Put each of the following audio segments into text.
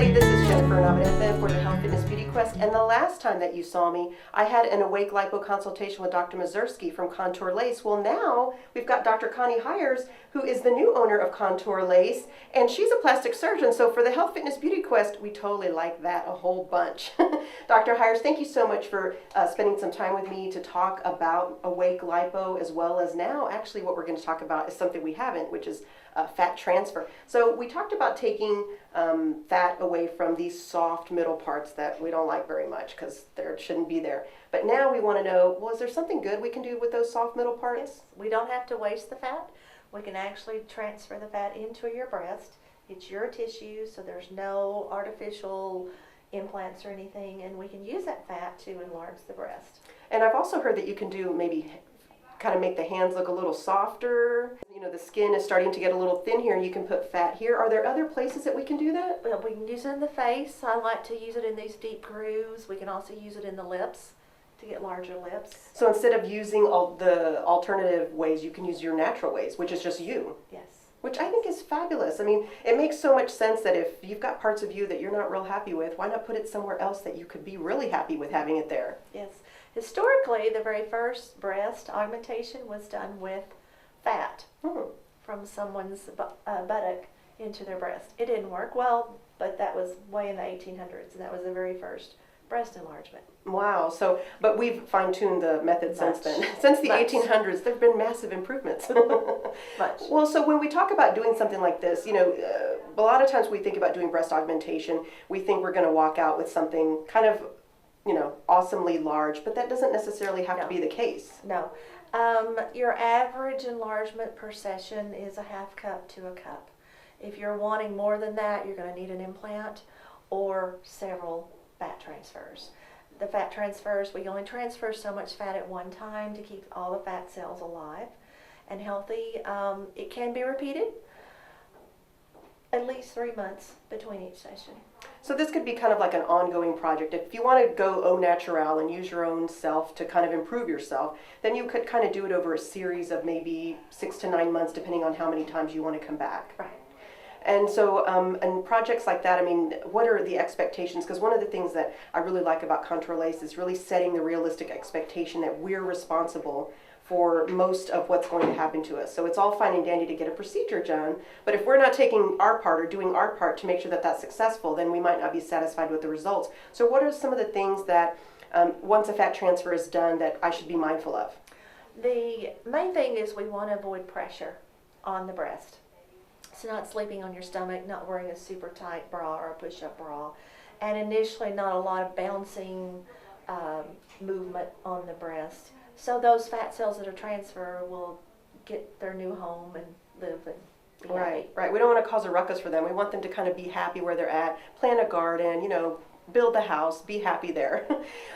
everybody, this is Jennifer Navarrete for the Health Fitness Beauty Quest, and the last time that you saw me, I had an Awake Lipo consultation with Dr. Mazursky from Contour Lace. Well, now we've got Dr. Connie Hires, who is the new owner of Contour Lace, and she's a plastic surgeon, so for the Health Fitness Beauty Quest, we totally like that a whole bunch. Dr. Hires, thank you so much for spending some time with me to talk about Awake Lipo, as well as now, actually, what we're going to talk about is something we haven't, which is fat transfer. So we talked about taking fat away from these soft middle parts that we don't like very much because there shouldn't be there. But now we want to know, well, is there something good we can do with those soft middle parts? Yes. We don't have to waste the fat. We can actually transfer the fat into your breast. It's your tissue, so there's no artificial implants or anything, and we can use that fat to enlarge the breast. And I've also heard that you can do maybe kind of make the hands look a little softer. You know, the skin is starting to get a little thin here, and you can put fat here. Are there other places that we can do that? Well, we can use it in the face. I like to use it in these deep grooves. We can also use it in the lips to get larger lips. So instead of using all the alternative ways, you can use your natural ways, which is just you. Yes. Which I think is fabulous. I mean, it makes so much sense that if you've got parts of you that you're not real happy with, why not put it somewhere else that you could be really happy with having it there? Yes. Historically, the very first breast augmentation was done with fat from someone's buttock into their breast. It didn't work well, but that was way in the 1800s, and that was the very first breast enlargement. Wow. So, but we've fine-tuned the method since then. Since the 1800s, there have been massive improvements. Much. Well, so when we talk about doing something like this, you know, a lot of times we think about doing breast augmentation, we think we're going to walk out with something kind of, you know, awesomely large, but that doesn't necessarily have to be the case. No. Your average enlargement per session is a half cup to a cup. If you're wanting more than that, you're going to need an implant or several fat transfers. The fat transfers, we only transfer so much fat at one time to keep all the fat cells alive and healthy. It can be repeated at least 3 months between each session. So this could be kind of like an ongoing project. If you want to go au naturel and use your own self to kind of improve yourself, then you could kind of do it over a series of maybe 6 to 9 months, depending on how many times you want to come back. Right. And so, and projects like that, I mean, what are the expectations? Because one of the things that I really like about Contour Lace is really setting the realistic expectation that we're responsible for most of what's going to happen to us. So it's all fine and dandy to get a procedure done, but if we're not taking our part or doing our part to make sure that that's successful, then we might not be satisfied with the results. So what are some of the things that, once a fat transfer is done, that I should be mindful of? The main thing is we want to avoid pressure on the breast. So not sleeping on your stomach, not wearing a super tight bra or a push-up bra, and initially not a lot of bouncing movement on the breast. So those fat cells that are transferred will get their new home and live and be happy. Right. We don't want to cause a ruckus for them. We want them to kind of be happy where they're at, plant a garden, you know, build the house, be happy there.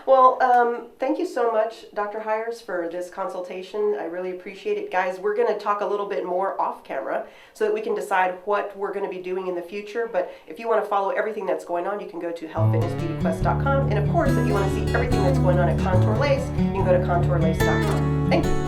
Well, thank you so much, Dr. Hires, for this consultation. I really appreciate it. Guys, we're going to talk a little bit more off camera so that we can decide what we're going to be doing in the future. But if you want to follow everything that's going on, you can go to healthfitnessbeautyquest.com. And of course, if you want to see everything that's going on at Contour Lace, you can go to contourlace.com. Thank you.